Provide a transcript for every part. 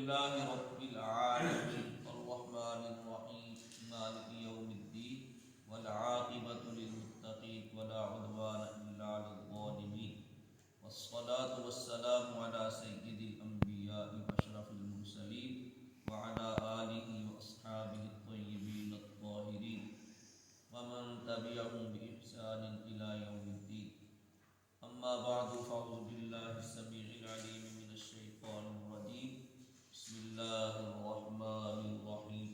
لله رب العالمين الرحمن الرحيم مالك يوم الدين والعاقبة للمتقين ولا عدوان إلا على الظالمين والصلاة والسلام على سيد الأنبياء وأشرف المرسلين وعلى آله وأصحابه الطيبين الطاهرين ومن تبعهم بإحسان إلى يوم الدين. أما بعد فأعوذ بالله السميع العليم من الشيطان الرجيم. بسم الله الرحمن الرحيم.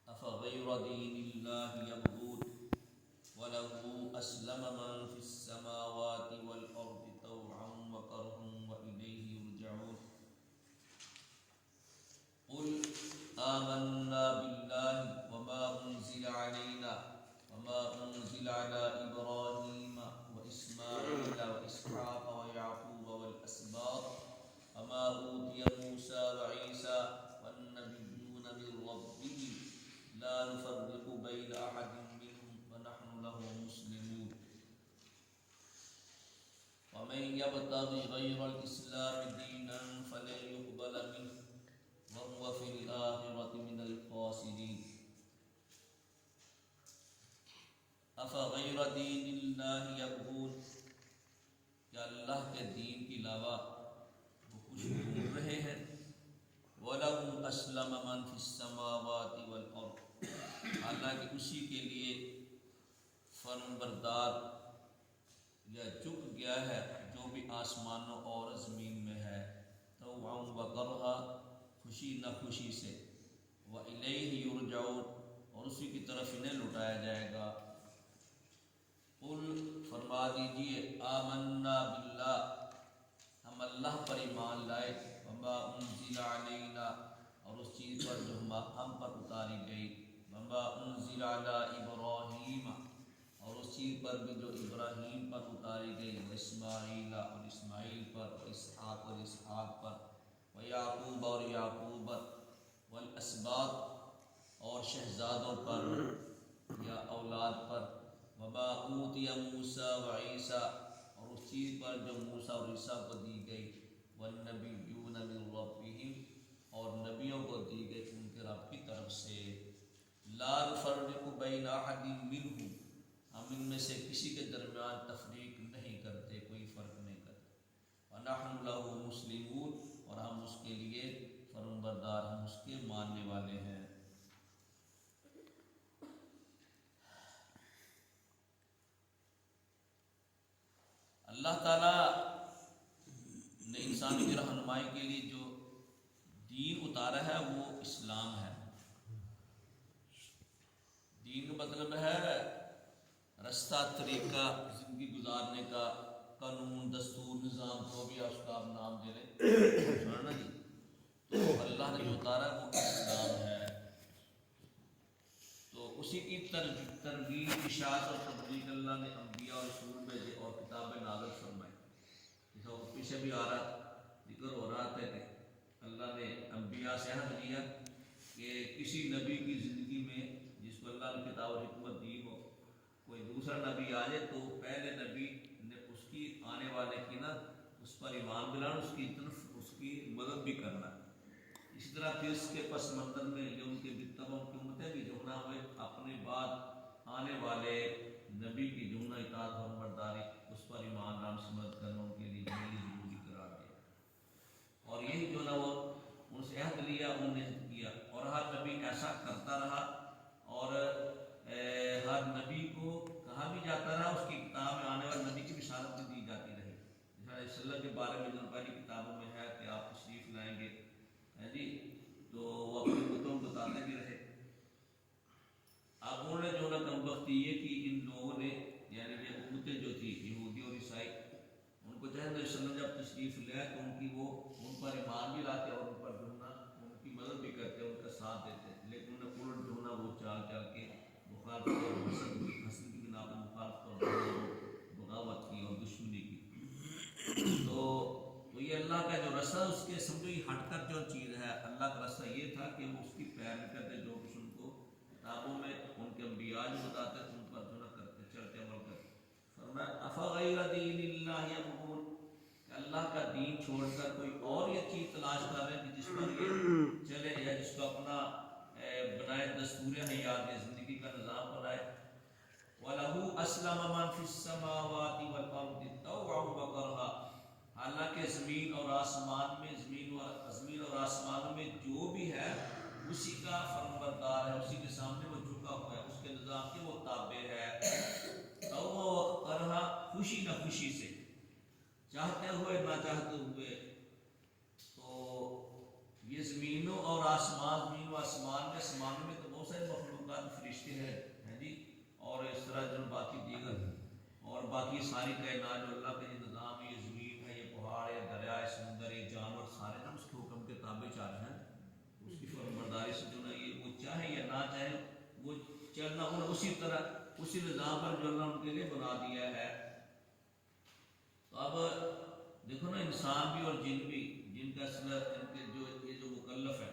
أفغير دين الله يبغون وله أسلم من في السماوات والأرض طوعا وكرها وإليه يرجعون. قل آمنا بالله وما أنزل علينا وما أنزل على إبراهيم وإسماعيل وإسحاق ويعقوب والأسباط وما أوتي موسى وعيسى والنبيون من ربهم لا نفرق بين أحد منهم ونحن له مسلمون. ومن يبتغي غير الإسلام دينا فلن يقبل منه وهو في الآخرة من الخاسرين. افغیر دین اللہ یبغون، کیا اللہ کے دین کے علاوہ وہ کچھ ڈھونڈ رہے ہیں؟ وَلَهُ أَسْلَمَ مَنْ فِي السَّمَاوَاتِ وَالْأَرْضِ، حالانکہ اسی کے لیے فرمانبردار یا جھک گیا ہے جو بھی آسمانوں اور زمین میں ہے، طوعا وکرہا، خوشی نہ خوشی سے، وَإِلَيْهِ يُرْجَعُونَ، اور اسی کی طرف انہیں لٹایا جائے گا. قل، فرما دیجئے، آمنا باللہ، ہم اللہ پر ایمان لائے، وما انزل علینا، اور اس چیز پر جو ہم پر اتاری گئی، وما انزل علی ابراہیم، اور اس چیز پر بھی جو ابراہیم پر اتاری گئی، اسماعیل اور اسماعیل پر، اسحاق اور اسحاق پر، ویعقوب اور یعقوب پر، والاسباط اور شہزادوں پر یا اولاد پر، وما اوتی موسیٰ وعیسیٰ، اور اس چیز پر جو موسیٰ اور عیسیٰ کو دی گئی، والنبیون من ربہم، اور نبیوں کو دی گئی ان کے رب کی طرف سے، لا نفرق بین احد منہم، ہم ان میں سے کسی کے درمیان تفریق نہیں کرتے، کوئی فرق نہیں کرتے، ونحن لہ مسلمون، اور ہم اس کے لیے فرمانبردار، ہم اس کے ماننے والے ہیں. اللہ تعالیٰ نے انسانی کی رہنمائی کے لیے جو دین اتارا ہے وہ اسلام ہے. دین کا مطلب ہے رستہ، طریقہ، زندگی گزارنے کا، قانون، دستور، نظام، جو بھی اس کا آپ نام دے لیں، سمجھنا جی. تو اللہ نے جو اتارا ہے وہ اسلام ہے. تو اسی کی ترغیب، اشاعت اور تبلیغ اللہ نے انبیاء اور رسول بھیجے اور کتابیں نازل فرمائی. جیسا وہ پیچھے بھی آ رہا ذکر ہو رہا تھا کہ اللہ نے انبیاء سے عہد لیا کہ کسی نبی کی زندگی میں جس کو اللہ نے کتاب و حکمت دی ہو، کوئی دوسرا نبی آ جائے تو پہلے نبی نے اس کی آنے والے کی نا اس پر ایمان دلانا، اس کی طرف اس کی مدد بھی کرنا. اسی طرح پھر اس کے پس منظر میں جو ان کے تبع کی امتیں بھی جو نہ ہوئے، اپنے بعد آنے والے نبی کی جو نہ اطاعت اور برداری، اس پر ایمان رام سے مدد کرنا ان کے لیے ضروری قرار دیا. اور یہی جو نہ وہ ان سے عہد لیا، انہوں نے عہد کیا، اور ہر نبی ایسا کرتا رہا، اور ہر نبی کو کہا بھی جاتا رہا، اس کی کتاب میں آنے والے نبی کی بشارت بھی دی جاتی رہی. جیسا علیہ السلام کے بارے میں جو پہلی کتابوں میں ہے کہ آپ تشریف لائیں گے جی، تو وہ اپنے بتوں کو بتاتے بھی رہے. اب انہوں نے جو نہ کم بختی یہ کی، ان لوگوں نے یعنی یہ امتیں جو تھی یہودی اور عیسائی، ان کو جہاں نبی صلی اللہ علیہ وسلم جب تشریف لے تو ان کی وہ ان پر ایمان بھی لاتے اور ان پر جو نا ان کی مدد بھی کرتے، ان کا ساتھ دیتے. لیکن انہوں نے الٹ جو نا وہ چال چل کے مخالفت اور حسد کی بنا پر مخالفت اور بغاوت کی اور دشمنی کی. تو یہ اللہ کا جو رسہ، اس کے سمجھو یہ ہٹ کر جو چیز ہے، اللہ کا رسہ یہ تھا کہ وہ اس کی پیروی کرتے، جو کچھ ان کو کتابوں میں ان کے انبیاء جو بتاتے ان پر جو نہ کرتے، چلتے، عمل کرتے. فرمایا افغیر دین اللہ یبغون، کہ اللہ کا دین چھوڑ کر کوئی اور یہ چیز تلاش کر رہے ہیں کہ جس پر یہ اسلم من فی السماوات والارض طوعا وکرہا، حالانکہ زمین اور آسمان میں زمین اور آسمان میں جو بھی ہے اسی کا فرمانبردار ہے، اسی کے سامنے وہ جھکا ہوا ہے، اس کے نظام کے وہ تابع ہے، طوعا وکرہا، خوشی نہ خوشی سے، چاہتے ہوئے نہ چاہتے ہوئے۔ تو یہ زمینوں اور آسمان میں آسمانوں میں تو بہت سارے مخلوقات فرشتے ہیں جی، اور اس طرح جو باقی دیگر اور باقی ساری کائنات جو اللہ کا یہ نظام ہے، یہ زمین ہے، یہ پہاڑ ہے، دریا ہے، سمندر ہے، جانور سارے جو اس کے حکم کے تابع چل رہے ہیں، اس کی فرمانبرداری سے جو ہے یہ وہ چاہے یا نہ چاہے وہ چلنا انہیں اسی طرح اسی نظام پر جو اللہ ان کے لیے بنا دیا ہے۔ تو اب دیکھو نا، انسان بھی اور جن بھی، جن کا اصل ان کے جو مکلف ہے،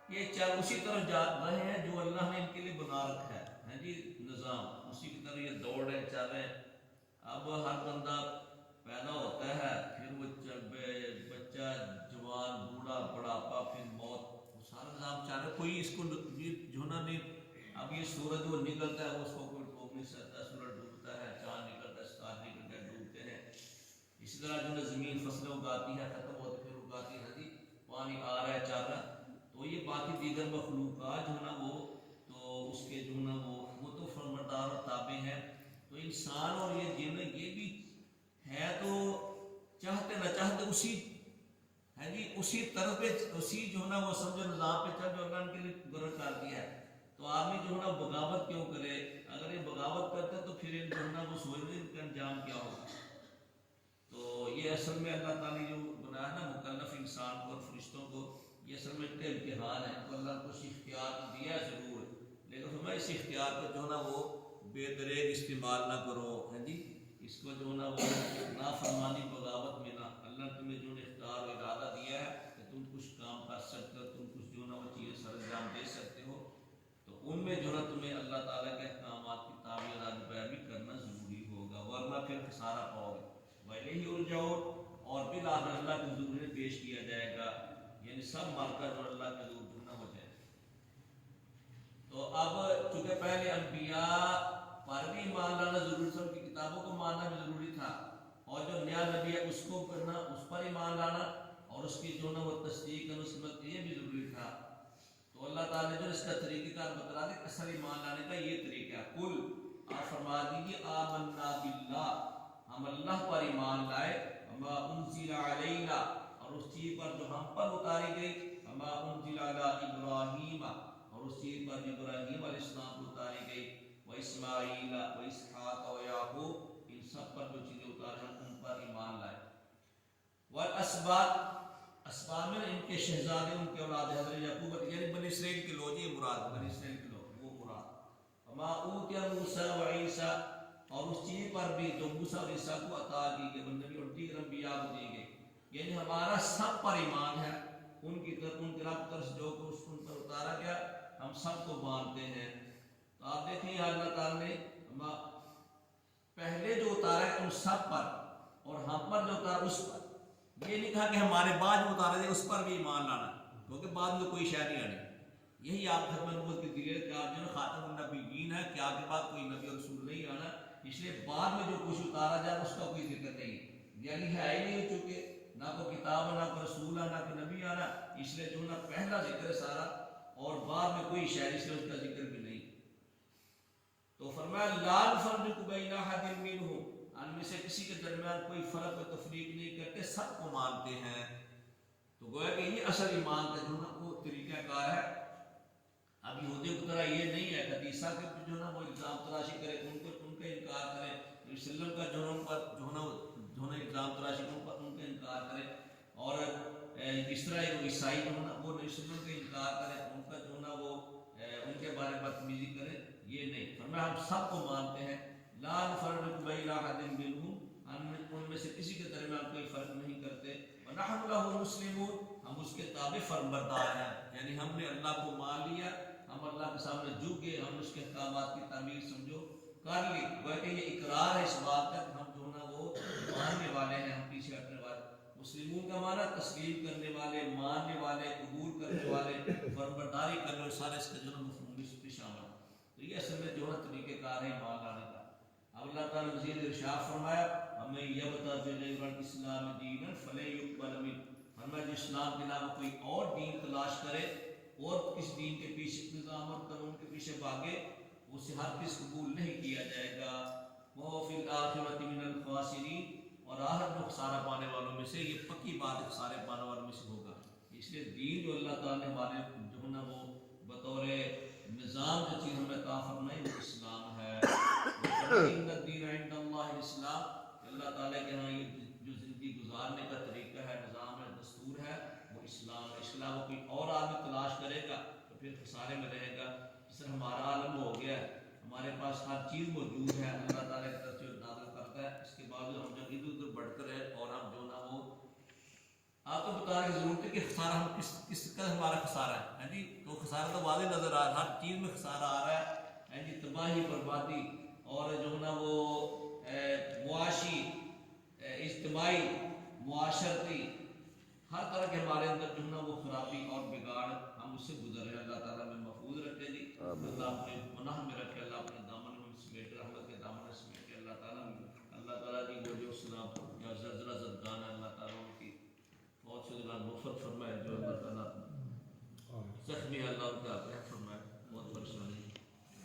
یہ چل اسی طرح جا رہے ہیں جو اللہ نے ان کے لیے بنا رکھا ہے جی، نظام اسی کی طرح یہ دوڑ ہے، چل رہے ہیں۔ اب ہر بندہ پیدا ہوتا ہے، پھر وہ بچہ، جوان، بوڑھا، بڑھاپا، پھر موت، وہ سارا نظام چل رہا ہے۔ کوئی اس کو جو نا نہیں، اب یہ سورج وہ نکلتا ہے، اس کو کوئی ٹوک نہیں سکتا، سورج ڈوبتا ہے، چاند نکلتا ہے، ستارے نکلتے ہیں، ڈوبتے ہیں۔ اسی طرح جو ہے زمین فصلیں اگاتی ہے، ختم ہوتی پھر اگاتی ہے جی، پانی آ رہا ہے، چل رہا ہے۔ تو یہ باقی دیگر مخلوقات جو ہے نا وہ تو اس کے جو ہے نا وہ تو فرمانبردار اور تابع ہیں۔ تو انسان اور یہ جن یہ بھی ہے تو چاہتے نہ چاہتے اسی ہے جی، اسی طرف پہ، اسی جو ہے نا وہ سمجھو نظام پہ چل جو اللہ ان کے لیے مقرر کر دیا ہے۔ تو آدمی جو ہے نا بغاوت کیوں کرے؟ اگر یہ بغاوت کرتے تو پھر جو ہے نا وہ سوچتے ان کا انجام کیا ہوگا۔ تو یہ اصل میں اللہ تعالیٰ نے جو بنایا نا مکلف انسان کو اور فرشتوں کو، یہ اصل میں ایک امتحان ہے۔ تو اللہ کو اختیار دیا ہے ضرور، لیکن ہمیں اس اختیار کو جو ہے نا وہ بے دریغ استعمال نہ کرو، ہے جی، اس کو جو ہے نا وہ نافرمانی بغاوت میں نہ، اللہ نے تمہیں جو اختیار و ارادہ دیا ہے کہ تم کچھ کام کر سکتے ہو، تم کچھ جو ہے نا وہ چیزیں سر انجام دے سکتے ہو، تو ان میں جو ہے نا تمہیں اللہ تعالیٰ کے احکامات کی تعمیرات پیروی کرنا ضروری ہوگا، ورنہ پھر خسارہ پاؤ گے۔ وَإِلَيْهِ يُرْجَعُونَ، اور بالآخر اللہ کے حضور میں پیش کیا جائے گا، یعنی سب مر کر جو اللہ کے حضور جو نہ ہو جائے۔ تو اب چونکہ پہلے انبیاء پر بھی ایمان لانا ضروری تھا، ان کی کتابوں کو ماننا بھی ضروری تھا، اور جو نیا نبی ہے اس کو کرنا، اس پر ایمان لانا اور اس کی جو نا وہ تصدیق کرنا، اس مت یہ بھی ضروری تھا۔ تو اللہ تعالیٰ نے جو اس کا طریقہ کار بتلا دیا، اصل ایمان لانے کا یہ طریقہ ہے۔ کل آپ فرما دیجیے آمنا باللہ، ہم اللہ پر ایمان لائے، وما انزل علینا، اور اس چیز پر جو ہم پر اتاری گئی، وما انزل علی ابراہیم، اور اس چیز پر جو ابراہیم علیہ السلام کو اتاری گئی، واسماعیل واسحاق ویعقوب، ان سب پر جو چیزیں اتاری ہیں ان پر ایمان لائے۔ والاسباط، اسباط میں ان کے شہزادے، ان کے اولاد حضرت یعقوب، یعنی بنی اسرائیل کے لوگ، یہ مراد بنی اسرائیل کے لوگ، وہ مراد۔ وما اوتی موسیٰ وعیسیٰ، اور اس چیز پر بھی جو موسیٰ اور عیسیٰ کو عطا کی گئی، نبی اور دیگر انبیاء کو دی گئی، یعنی ہمارا سب پر ایمان ہے، ان کی طرف، ان کی رب طرف جو کچھ ان پر اتارا گیا ہم سب کو مانتے ہیں۔ تو آپ دیکھیں اللہ تعالیٰ نے پہلے جو اتارا ہے ان سب پر، اور ہم پر جو اتارا اس پر، یہ نہیں کہا کہ ہمارے بعد جو اتارا جائے اس پر بھی ایمان لانا، کیونکہ بعد میں کوئی شے نہیں آنی۔ یہی آپ ختم نبوت کی دلیل کہ آپ جو ہے خاتم النبیین ہے، کہ آپ کے بعد کوئی نبی اور رسول نہیں آنا، اس لیے بعد میں جو کچھ اتارا جائے اس کا کوئی ذکر نہیں، یعنی ہے ہی نہیں، چونکہ نہ کوئی کتاب، نہ کوئی رسول، نہ کوئی نبی آنا، اس لیے جو ہے پہلا ذکر ہے سارا، اور بعد میں کوئی شے، اس لیے اس کا ذکر بھی نہیں۔ تو فرمایا لا نفرق بین احد منہم، ان میں سے کسی کے درمیان کوئی فرق و تفریق نہیں کرتے، سب کو مانتے ہیں۔ تو گویا کہ یہ اصل ایمان کا جو نا وہ طریقہ کار ہے۔ اب یہودیوں کی طرح یہ نہیں ہے کہ عیسیٰ کے جو نا وہ الزام تراشی کرے، ان کا انکار کرے، نبی صلی اللہ علیہ وسلم کا جو ان پر جو نا الزام تراشی ان کا انکار کرے، اور اس طرح عیسائی جو نا وہ نبی صلی اللہ علیہ وسلم کا انکار کرے، ان کا جو نا وہ ان کے بارے میں بدتمیزی کرے، یہ نہیں۔ فرمایا ہم سب کو مانتے ہیں، لا نفرق بین احد منہم، ان میں سے کسی کے درمیان کوئی فرق نہیں کرتے، ونحن له مسلمون، ہم اس کے تابع فرمانبردار ہیں، یعنی ہم نے اللہ کو مان لیا، ہم اللہ کے سامنے جھک گئے، ہم اس کے احکامات کی تعمیل سمجھو کر لی، گویا کہ یہ اقرار ہے اس بات کا کہ ہم جو نا وہ ماننے والے ہیں، ہم پیچھے ہٹنے والے۔ مسلمون کا معنی تسلیم کرنے والے، ماننے والے، قبول کرنے والے، فرمانبرداری کرنے والے، سارے اس کا جو نا مفہوم اس پہ شامل ہے۔ تو یہ اصل میں جو ہے طریقہ کار ہے ایمان لانے کا. اب اللہ تعالیٰ نے مزید ارشاد فرمایا ہمیں یبتغی غیر الاسلام دینا فلن یقبل منہ. فرمایا جو اسلام کے علاوہ کوئی اور دین تلاش کرے اور کس دین کے پیچھے نظام اور قانون کے پیچھے بھاگے اسے ہرگز قبول نہیں کیا جائے گا. وہ فی الآخرۃ من الخاسرین. اور آخرت میں خسارہ پانے والوں میں سے، یہ پکی بات ہے، خسارے پانے والوں میں سے ہوگا. اس لیے دین جو اللہ تعالیٰ نے ہمارے جو ہے نا وہ بطور نظام جو چیز ہمیں عطا فرمائی وہ اسلام ہے. ان الدین عند اللہ الاسلام. اللہ تعالیٰ کے ہاں یہ جو زندگی گزارنے کا طریقہ ہے، نظام ہے، دستور ہے، وہ اسلام ہے. اس کے علاوہ کوئی اور آدمی تلاش کرے گا تو پھر خسارے میں رہے گا. جس طرح ہمارا عالم ہو گیا ہے، ہمارے پاس ہر چیز موجود ہے، اللہ تعالیٰ کی طرف سے نازل کرتا ہے. اس کے بعد ہم جب ادھر ادھر بڑھ کر ہے اور ہم جو نا وہ آپ کو بتانے کی ضرورت ہے کہ خسارہ ہم کس قدر ہمارا خسارہ ہے جی. تو خسارہ تو واضح نظر آ رہا ہے، ہر چیز میں خسارہ آ رہا ہے جی. تباہی، بربادی، اور جو ہے نا وہ معاشی، اجتماعی، معاشرتی، ہر طرح کے ہمارے اندر جو ہے نا وہ خرابی اور بگاڑ ہم اس سے گزر رہے ہیں. اللہ تعالیٰ میں محفوظ رکھے جی. اللہ اپنے پناہ میں رکھے، اللہ اپنے دامن میں سمیٹ، رحمت کے دامن میں سمیٹ. اللہ تعالیٰ کی وہ جو اسلام یا زلزلہ زدگان ہے، اللہ تعالیٰ ان کی فوت شدگان مغفرت فرمائے. جو اللہ تعالیٰ زخمی ہے اللہ ان کا